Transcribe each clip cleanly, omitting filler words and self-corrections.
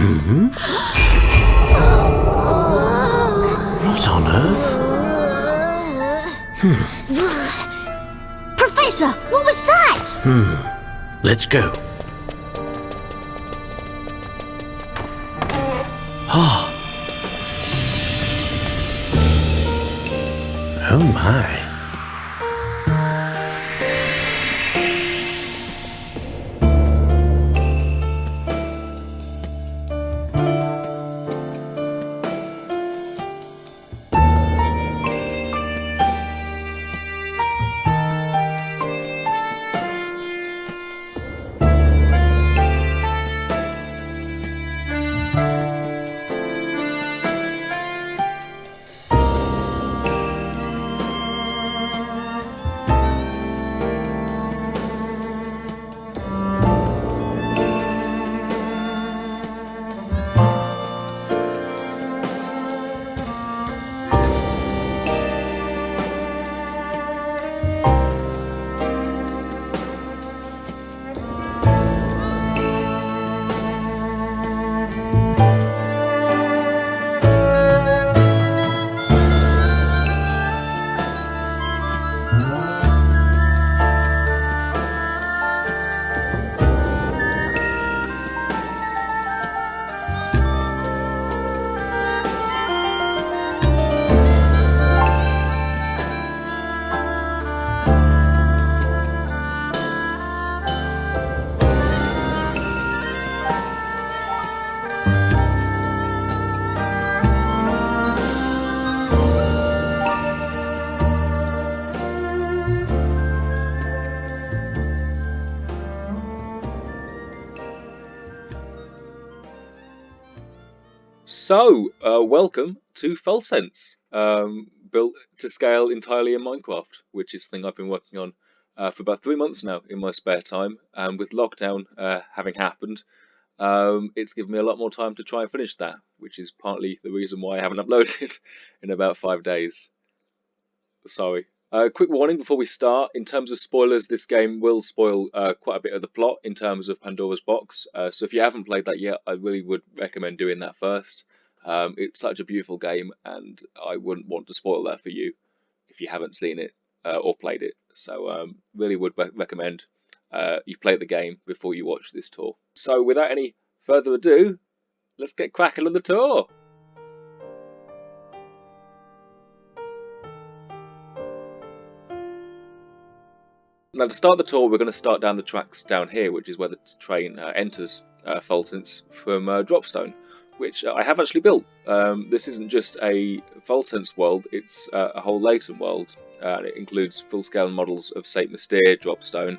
What on earth? Professor, what was that? Let's go. Ah. Oh my. So, welcome to Folsense, built to scale entirely in Minecraft, which is something I've been working on for about 3 months now in my spare time. And with lockdown having happened, it's given me a lot more time to try and finish that, which is partly the reason why I haven't uploaded in about 5 days. Sorry. Quick warning before we start, in terms of spoilers, this game will spoil quite a bit of the plot in terms of Pandora's box, so if you haven't played that yet, I really would recommend doing that first. It's such a beautiful game, and I wouldn't want to spoil that for you if you haven't seen it or played it, so really would recommend you play the game before you watch this tour. So without any further ado, let's get cracking on the tour! Now to start the tour, we're going to start down the tracks down here, which is where the train enters Folsense from Dropstone, which I have actually built. This isn't just a Folsense world, it's a whole Layton world. It includes full-scale models of St. Mystere, Dropstone,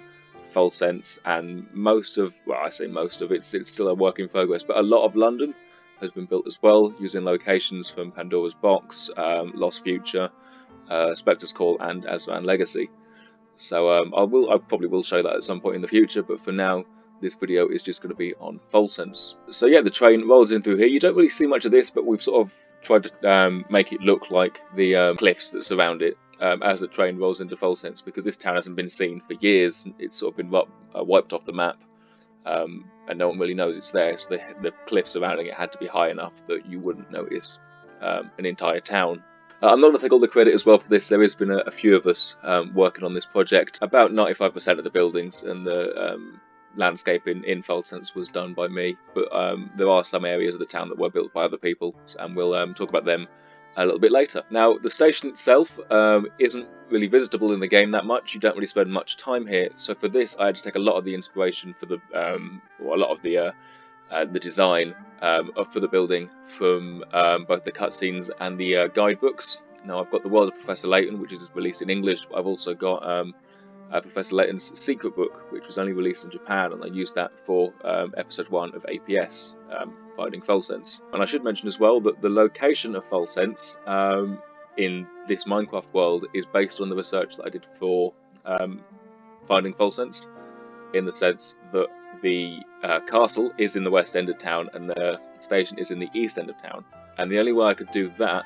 Folsense, and most of, well, I say most of, it's still a work in progress, but a lot of London has been built as well, using locations from Pandora's Box, Lost Future, Spectre's Call, and Aslan Legacy. So I probably will show that at some point in the future, but for now, this video is just going to be on Folsense. So yeah, the train rolls in through here. You don't really see much of this, but we've sort of tried to make it look like the cliffs that surround it as the train rolls into Folsense, because this town hasn't been seen for years. It's sort of been wiped off the map, and no one really knows it's there, so the cliffs surrounding it had to be high enough that you wouldn't notice an entire town. I'm not going to take all the credit as well for this. There has been a few of us working on this project. About 95% of the buildings and the landscaping in Folsense was done by me, but there are some areas of the town that were built by other people, and we'll talk about them a little bit later. Now, the station itself isn't really visitable in the game that much. You don't really spend much time here, so for this I had to take a lot of the inspiration for the, or a lot of the design for the building from both the cutscenes and the guidebooks. Now I've got the World of Professor Layton, which is released in English, but I've also got Professor Layton's secret book, which was only released in Japan, and I used that for episode 1 of APS, Finding Folsense. And I should mention as well that the location of Folsense in this Minecraft world is based on the research that I did for Finding Folsense, in the sense that the castle is in the west end of town and the station is in the east end of town, and the only way I could do that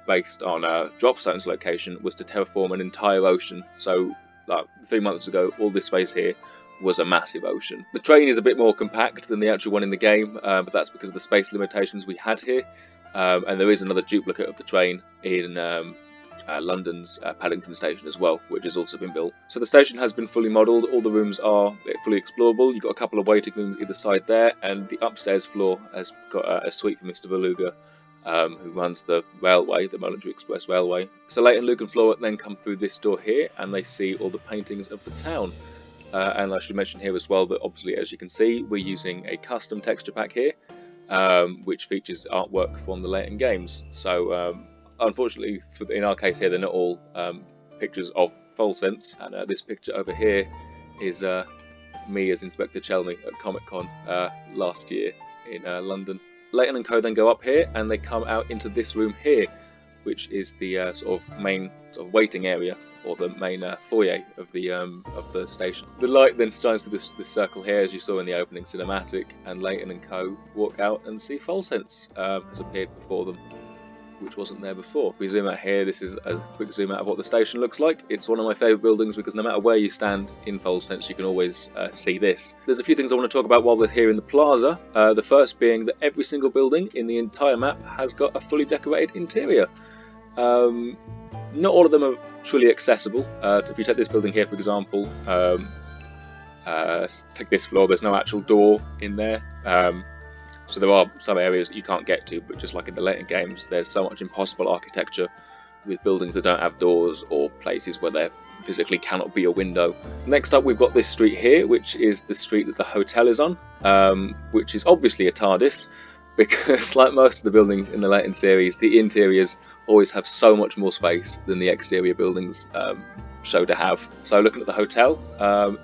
based on Dropstone's location was to terraform an entire ocean. So like 3 months ago, all this space here was a massive ocean. The train is a bit more compact than the actual one in the game, but that's because of the space limitations we had here. And there is another duplicate of the train in London's Paddington Station as well, which has also been built. So the station has been fully modelled, all the rooms are fully explorable. You've got a couple of waiting rooms either side there, and the upstairs floor has got a suite for Mr. Beluga, who runs the railway, the Military Express Railway. So Layton, Luke and Flora then come through this door here, and they see all the paintings of the town. And I should mention here as well that obviously, as you can see, we're using a custom texture pack here, which features artwork from the Layton games. So unfortunately, in our case here, they're not all pictures of Folsense. And this picture over here is me as Inspector Chelmy at Comic-Con last year in London. Layton and co then go up here, and they come out into this room here, which is the sort of main waiting area, or the main foyer of the station. The light then shines through this circle here, as you saw in the opening cinematic, and Layton and co walk out and see Folsense has appeared before them, which wasn't there before. If we zoom out here, this is a quick zoom out of what the station looks like. It's one of my favourite buildings because no matter where you stand in Folsense, you can always see this. There's a few things I want to talk about while we're here in the plaza. The first being that every single building in the entire map has got a fully decorated interior. Not all of them are truly accessible. If you take this building here, for example, take this floor, there's no actual door in there. So there are some areas that you can't get to, but just like in the Layton games, there's so much impossible architecture with buildings that don't have doors or places where there physically cannot be a window. Next up, we've got this street here, which is the street that the hotel is on, which is obviously a TARDIS, because like most of the buildings in the Layton series, the interiors always have so much more space than the exterior buildings show to have. So looking at the hotel,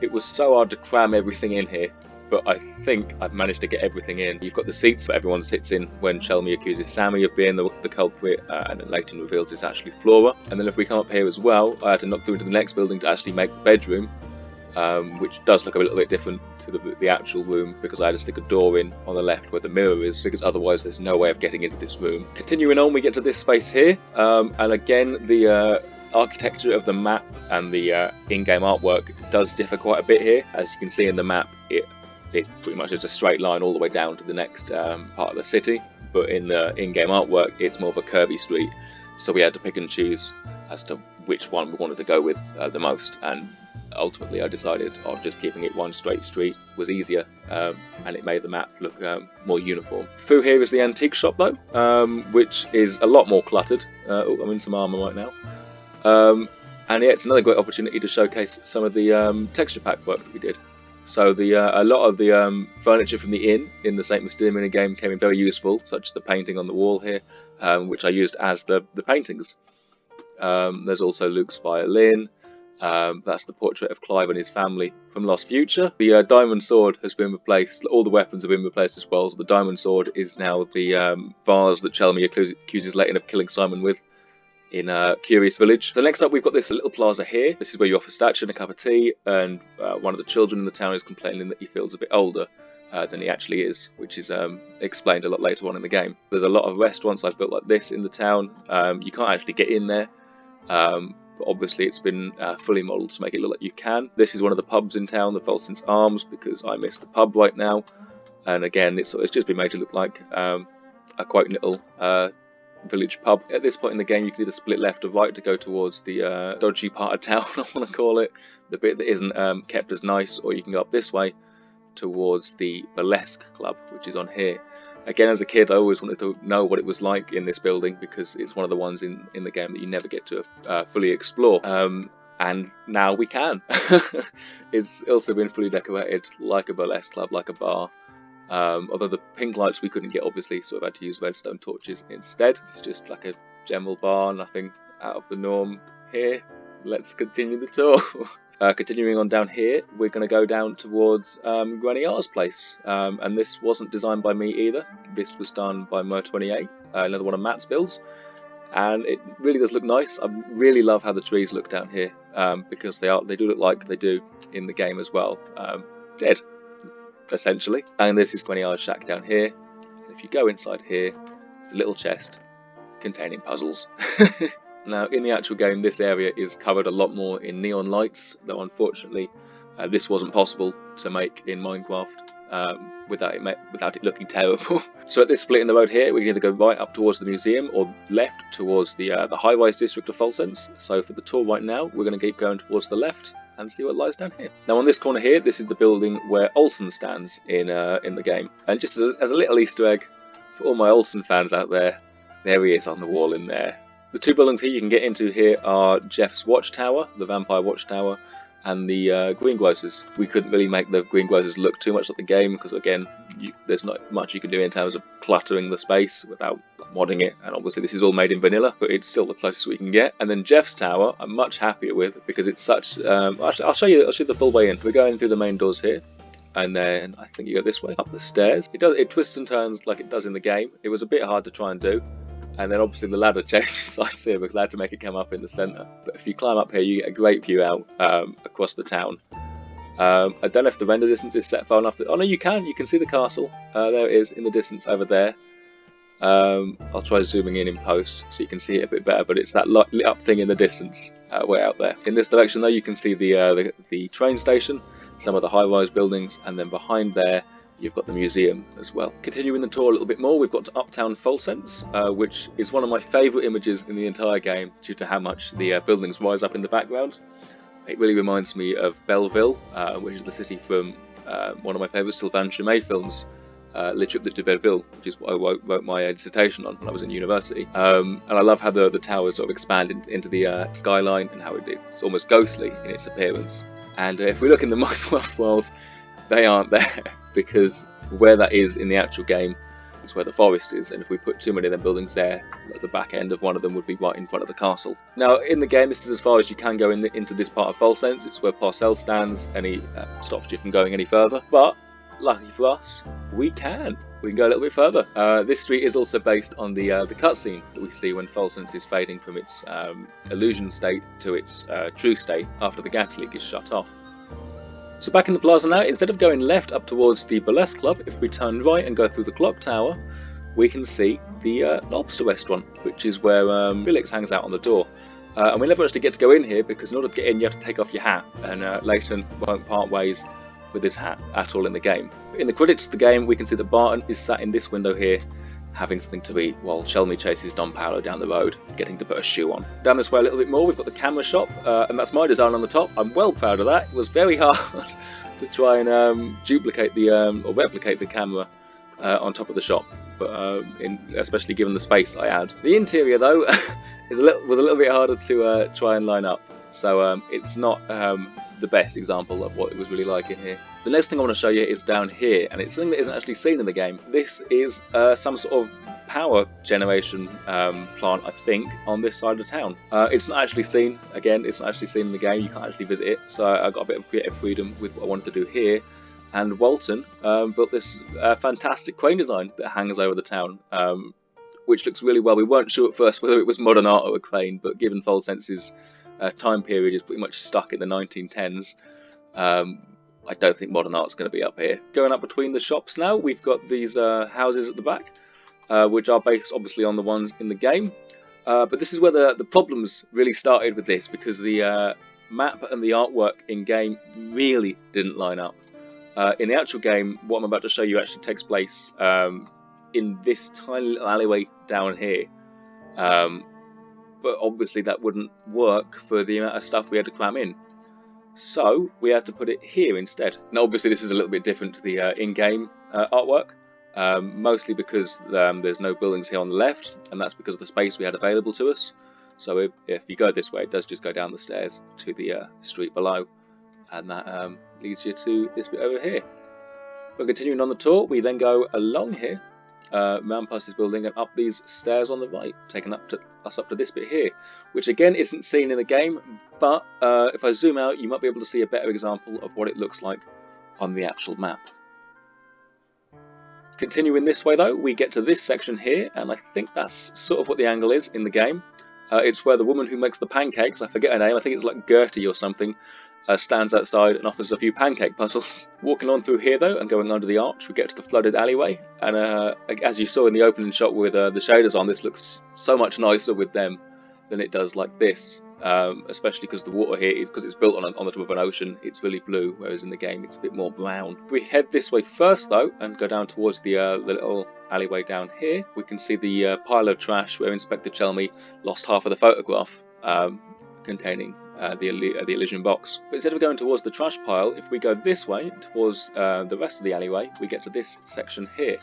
it was so hard to cram everything in here, but I think I've managed to get everything in. You've got the seats that everyone sits in when Chelmy accuses Sammy of being the culprit, and then Layton reveals it's actually Flora. And then if we come up here as well, I had to knock through into the next building to actually make the bedroom, which does look a little bit different to the actual room, because I had to stick a door in on the left where the mirror is, because otherwise there's no way of getting into this room. Continuing on, we get to this space here, and again the architecture of the map and the in-game artwork does differ quite a bit here. As you can see in the map, it is pretty much just a straight line all the way down to the next part of the city, but in the in-game artwork it's more of a curvy street, so we had to pick and choose as to which one we wanted to go with the most, and ultimately I decided just keeping it one straight street was easier, and it made the map look more uniform. Through here is the antique shop though, which is a lot more cluttered. I'm in some armour right now. And yeah, it's another great opportunity to showcase some of the texture pack work that we did. So a lot of the furniture from the inn in the St. Mysterian game came in very useful, such as the painting on the wall here, which I used as the paintings. There's also Luke's violin. That's the portrait of Clive and his family from Lost Future. The diamond sword has been replaced. All the weapons have been replaced as well. So the diamond sword is now the vase that Chelmy accuses Layton of killing Simon with in Curious Village. So next up, we've got this little plaza here. This is where you offer statue and a cup of tea, and one of the children in the town is complaining that he feels a bit older than he actually is, which is explained a lot later on in the game. There's a lot of restaurants I've built like this in the town. You can't actually get in there, but obviously it's been fully modelled to make it look like you can. This is one of the pubs in town, the Folsense Arms, because I miss the pub right now. And again, it's just been made to look like a quite little village pub. At this point in the game, you can either split left or right to go towards the dodgy part of town, I want to call it, the bit that isn't kept as nice, or you can go up this way towards the Burlesque Club, which is on here. Again, as a kid, I always wanted to know what it was like in this building, because it's one of the ones in the game that you never get to fully explore. And now we can. It's also been fully decorated like a burlesque club, like a bar. Although the pink lights we couldn't get, obviously, so I've had to use redstone torches instead. It's just like a general bar, nothing out of the norm here. Let's continue the tour. Continuing on down here, we're going to go down towards Granny R's place. And this wasn't designed by me either. This was done by Mo28, another one of Matt's builds. And it really does look nice. I really love how the trees look down here, because they do look like they do in the game as well. Dead, essentially. And this is 20 R's shack down here. And if you go inside here, it's a little chest containing puzzles. Now, in the actual game, this area is covered a lot more in neon lights, though unfortunately This wasn't possible to make in Minecraft without it looking terrible. So at this split in the road here, we can either go right up towards the museum or left towards the high-rise district of Folsense. So for the tour right now, we're going to keep going towards the left and see what lies down here. Now on this corner here, this is the building where Olsen stands in the game. And just as a little Easter egg for all my Olsen fans out there he is on the wall in there. The two buildings here you can get into here are Jeff's Watchtower, the Vampire Watchtower, and the greengrocers. We couldn't really make the greengrocers look too much like the game because, again, there's not much you can do in terms of cluttering the space without modding it. And obviously this is all made in vanilla, but it's still the closest we can get. And then Jeff's tower I'm much happier with because it's such... I'll show you the full way in. We're going through the main doors here. And then I think you go this way, up the stairs. It twists and turns like it does in the game. It was a bit hard to try and do. And then obviously the ladder changes sides here because I had to make it come up in the centre. But if you climb up here, you get a great view out across the town. I don't know if the render distance is set far enough. Oh no, you can see the castle. There it is in the distance over there. I'll try zooming in post so you can see it a bit better. But it's that lit up thing in the distance way out there. In this direction though, you can see the train station, some of the high-rise buildings, and then behind there, you've got the museum as well. Continuing the tour a little bit more, we've got to Uptown Folsense, which is one of my favourite images in the entire game due to how much the buildings rise up in the background. It really reminds me of Belleville, which is the city from one of my favourite Sylvain Chomet films, Le Trip de Belleville, which is what I wrote my dissertation on when I was in university. And I love how the towers sort of expand into the skyline and how it's almost ghostly in its appearance. And if we look in the Minecraft world, they aren't there because where that is in the actual game is where the forest is, and if we put too many of them buildings there, at the back end of one of them would be right in front of the castle. Now in the game, this is as far as you can go into this part of Folsense. It's where Parcel stands, and he stops you from going any further. But lucky for us, we can go a little bit further. This street is also based on the cutscene that we see when Folsense is fading from its illusion state to its true state after the gas leak is shut off. So back in the plaza now, instead of going left up towards the Burlesque Club, if we turn right and go through the clock tower, we can see the lobster restaurant, which is where Felix hangs out on the door. And we never actually get to go in here because in order to get in you have to take off your hat, and Layton won't part ways with his hat at all in the game. In the credits of the game, we can see that Barton is sat in this window here having something to eat while Shelmy chases Don Paolo down the road, forgetting to put a shoe on. Down this way a little bit more, we've got the camera shop, and that's my design on the top. I'm well proud of that. It was very hard to try and duplicate or replicate the camera on top of the shop, but especially given the space I had. The interior though was a little bit harder to try and line up, so it's not the best example of what it was really like in here. The next thing I want to show you is down here, and it's something that isn't actually seen in the game. This is some sort of power generation plant, I think, on this side of town. It's not actually seen, again, it's not actually seen in the game, you can't actually visit it, so I got a bit of creative freedom with what I wanted to do here. And Walton built this fantastic crane design that hangs over the town, which looks really well. We weren't sure at first whether it was modern art or a crane, but given Folsense's time period is pretty much stuck in the 1910s, I don't think modern art's going to be up here. Going up between the shops now, we've got these houses at the back, which are based obviously on the ones in the game. But this is where the problems really started with this, because the map and the artwork in-game really didn't line up. In the actual game, what I'm about to show you actually takes place in this tiny little alleyway down here. But obviously that wouldn't work for the amount of stuff we had to cram in. So we had to put it here instead. Now obviously this is a little bit different to the in-game artwork, mostly because there's no buildings here on the left, and that's because of the space we had available to us. So if you go this way, it does just go down the stairs to the street below, and that leads you to this bit over here. But continuing on the tour, we then go along here, round past this building and up these stairs on the right, taking us up to this bit here, which again isn't seen in the game, but if I zoom out you might be able to see a better example of what it looks like on the actual map. Continuing this way though, we get to this section here, and I think that's sort of what the angle is in the game. It's where the woman who makes the pancakes, I forget her name, I think it's like Gertie or something, stands outside and offers a few pancake puzzles. Walking on through here though and going under the arch, we get to the flooded alleyway, and as you saw in the opening shot with the shaders on, this looks so much nicer with them than it does like this. especially because the water here is, because it's built on the top of an ocean, it's really blue, whereas in the game it's a bit more brown. If we head this way first though and go down towards the little alleyway down here, we can see the pile of trash where Inspector Chelmy lost half of the photograph containing the Elysian box. But instead of going towards the trash pile, if we go this way towards the rest of the alleyway, we get to this section here.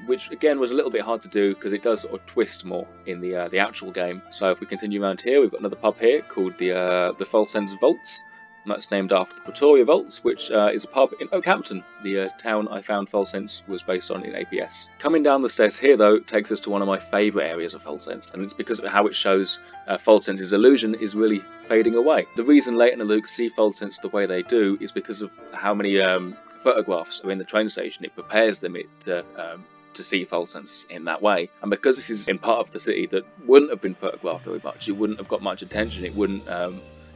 Which again was a little bit hard to do because it does sort of twist more in the actual game. So if we continue around here, we've got another pub here called the Folsense Vaults, and that's named after the Pretoria Vaults, which is a pub in Oakhampton, the town I found Folsense was based on in APS. Coming down the stairs here though takes us to one of my favourite areas of Folsense, and it's because of how it shows Folsense's illusion is really fading away. The reason Layton and Luke see Folsense the way they do is because of how many photographs are in the train station. It prepares them to see Folsense in that way, and because this is in part of the city that wouldn't have been photographed very much, it wouldn't have got much attention, it wouldn't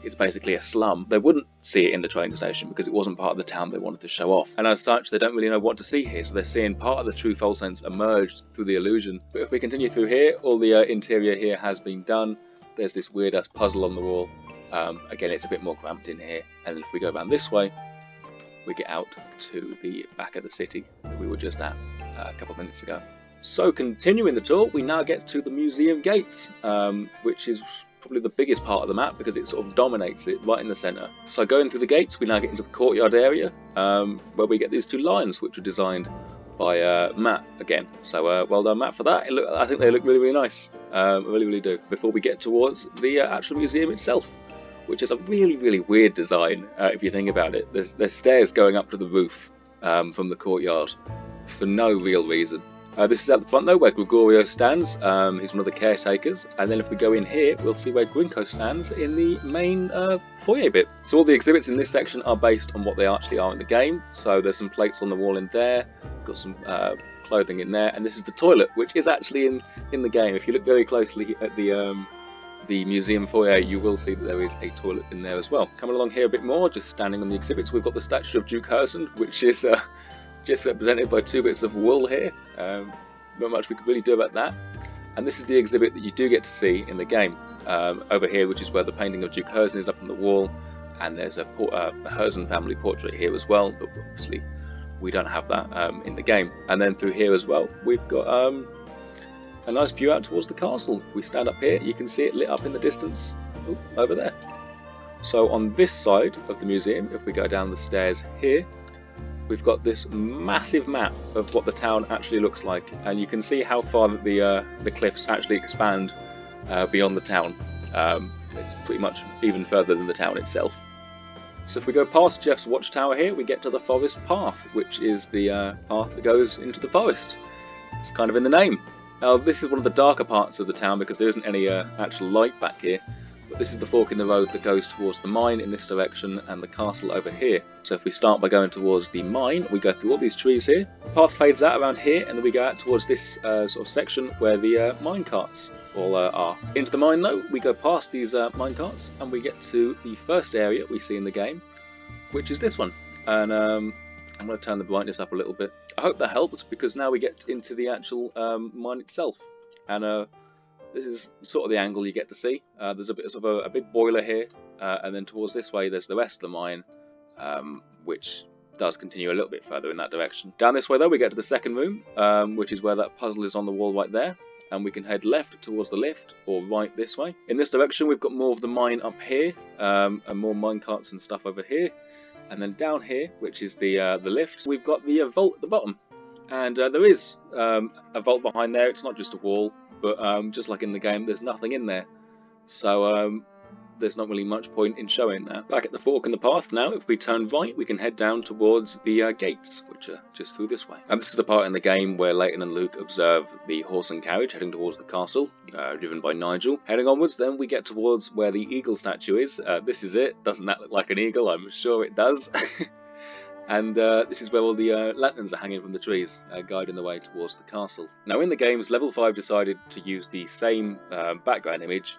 it's basically a slum, they wouldn't see it in the train station because it wasn't part of the town they wanted to show off, and as such they don't really know what to see here, so they're seeing part of the true Folsense emerged through the illusion. But if we continue through here, all the interior here has been done. There's this weird ass puzzle on the wall. Again, it's a bit more cramped in here, and if we go around this way we get out to the back of the city that we were just at a couple of minutes ago. So continuing the tour, we now get to the museum gates, which is probably the biggest part of the map because it sort of dominates it right in the centre. So going through the gates, we now get into the courtyard area, where we get these two lions, which were designed by Matt again. So well done, Matt, for that. I think they look really, really nice. I really, really do. Before we get towards the actual museum itself, which is a really, really weird design if you think about it. There's stairs going up to the roof from the courtyard for no real reason. This is at the front though, where Gregorio stands. He's one of the caretakers, and then if we go in here, we'll see where Grinko stands in the main foyer bit. So all the exhibits in this section are based on what they actually are in the game. So there's some plates on the wall in there, got some clothing in there, and this is the toilet, which is actually in the game. If you look very closely at the museum foyer, you will see that there is a toilet in there as well. Coming along here a bit more, just standing on the exhibits, we've got the statue of DearestHershel, which is just represented by two bits of wool here. Not much we could really do about that. And this is the exhibit that you do get to see in the game over here, which is where the painting of DearestHershel is up on the wall, and there's a Herzen family portrait here as well, but obviously we don't have that in the game. And then through here as well, we've got a nice view out towards the castle. If we stand up here, you can see it lit up in the distance over there. So on this side of the museum, if we go down the stairs here, we've got this massive map of what the town actually looks like, and you can see how far the cliffs actually expand beyond the town. It's pretty much even further than the town itself. So if we go past Jeff's watchtower here, we get to the forest path, which is the path that goes into the forest. It's kind of in the name. Now this is one of the darker parts of the town because there isn't any actual light back here, but this is the fork in the road that goes towards the mine in this direction and the castle over here. So if we start by going towards the mine, we go through all these trees here. The path fades out around here, and then we go out towards this sort of section where the mine carts all are. Into the mine though, we go past these mine carts and we get to the first area we see in the game, which is this one. And I'm going to turn the brightness up a little bit. I hope that helped, because now we get into the actual mine itself, and this is sort of the angle you get to see. There's a bit of a big boiler here, and then towards this way there's the rest of the mine, which does continue a little bit further in that direction. Down this way though, we get to the second room, which is where that puzzle is on the wall right there, and we can head left towards the lift, or right this way. In this direction we've got more of the mine up here, and more mine carts and stuff over here. And then down here, which is the lift, we've got the vault at the bottom. And there is a vault behind there. It's not just a wall, but just like in the game, there's nothing in there. So there's not really much point in showing that. Back at the fork in the path now, if we turn right, we can head down towards the gates, which are just through this way. And this is the part in the game where Layton and Luke observe the horse and carriage heading towards the castle, driven by Nigel. Heading onwards, then we get towards where the eagle statue is. This is it. Doesn't that look like an eagle? I'm sure it does. And this is where all the lanterns are hanging from the trees, guiding the way towards the castle. Now in the games, Level 5 decided to use the same background image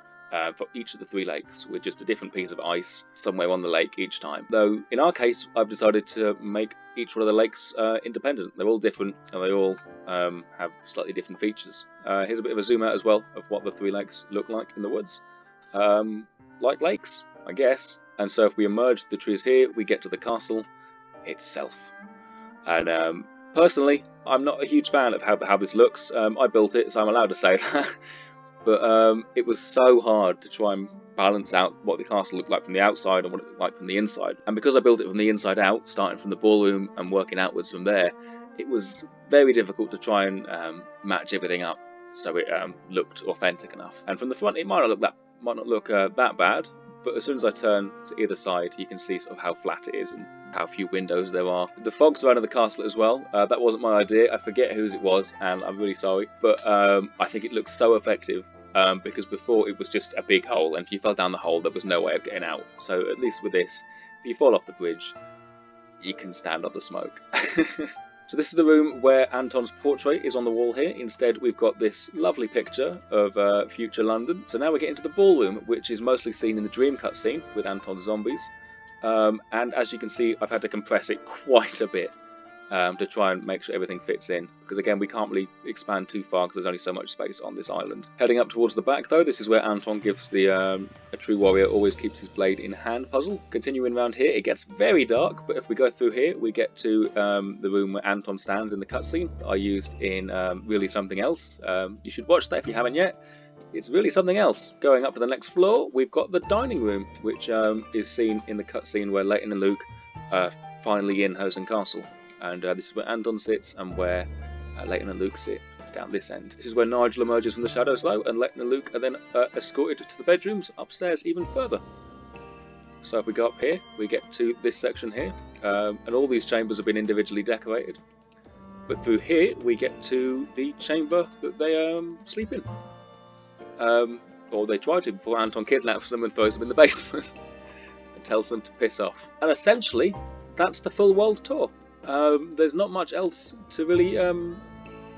for each of the three lakes, with just a different piece of ice somewhere on the lake each time. Though in our case, I've decided to make each one of the lakes independent. They're all different, and they all have slightly different features. Here's a bit of a zoom out as well of what the three lakes look like in the woods. like lakes, I guess. And so if we emerge the trees here, we get to the castle itself. And personally, I'm not a huge fan of how this looks. I built it, so I'm allowed to say that. But it was so hard to try and balance out what the castle looked like from the outside and what it looked like from the inside. And because I built it from the inside out, starting from the ballroom and working outwards from there, it was very difficult to try and match everything up so it looked authentic enough. And from the front, it might not look that bad. But as soon as I turn to either side, you can see sort of how flat it is and how few windows there are. The fog surrounding the castle as well, that wasn't my idea. I forget whose it was, and I'm really sorry. But I think it looks so effective because before it was just a big hole, and if you fell down the hole, there was no way of getting out. So at least with this, if you fall off the bridge, you can stand on the smoke. So this is the room where Anton's portrait is on the wall here. Instead, we've got this lovely picture of future London. So now we're getting to the ballroom, which is mostly seen in the dream cutscene with Anton's zombies. And as you can see, I've had to compress it quite a bit to try and make sure everything fits in. Because again, we can't really expand too far because there's only so much space on this island. Heading up towards the back though, this is where Anton gives the a true warrior always keeps his blade in hand puzzle. Continuing around here, it gets very dark, but if we go through here, we get to the room where Anton stands in the cutscene that I used in Really Something Else. You should watch that if you haven't yet. It's really something else. Going up to the next floor, we've got the dining room, which is seen in the cutscene where Layton and Luke are finally in Hosen Castle. And this is where Anton sits and where Layton and Luke sit down this end. This is where Nigel emerges from the shadows though, and Layton and Luke are then escorted to the bedrooms upstairs even further. So if we go up here, we get to this section here, and all these chambers have been individually decorated. But through here, we get to the chamber that they sleep in. Or they try to before Anton kidnaps them and throws them in the basement and tells them to piss off. And essentially, that's the full world tour. There's not much else to really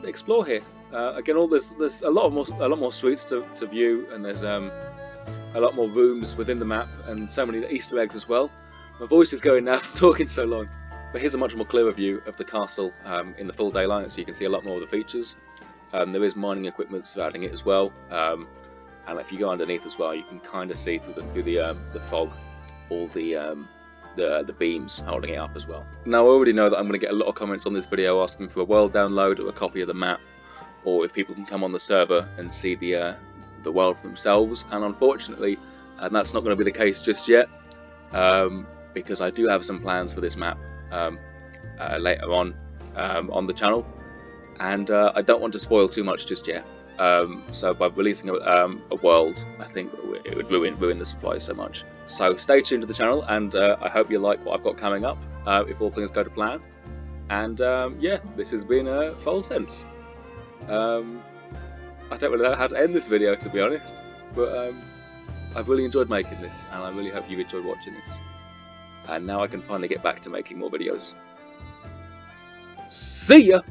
explore here. Again, there's a lot more streets to view, and there's a lot more rooms within the map, and so many Easter eggs as well. My voice is going now from talking so long. But here's a much more clearer view of the castle in the full daylight, so you can see a lot more of the features. There is mining equipment surrounding it as well, and if you go underneath as well, you can kind of see through the fog all the beams holding it up as well. Now I already know that I'm going to get a lot of comments on this video asking for a world download or a copy of the map, or if people can come on the server and see the world for themselves, and unfortunately that's not going to be the case just yet, because I do have some plans for this map later on the channel, and I don't want to spoil too much just yet. So by releasing a world, I think it would ruin the surprise so much. So stay tuned to the channel, and I hope you like what I've got coming up, if all things go to plan. And yeah, this has been Folsense. I don't really know how to end this video, to be honest, but I've really enjoyed making this, and I really hope you've enjoyed watching this. And now I can finally get back to making more videos. See ya!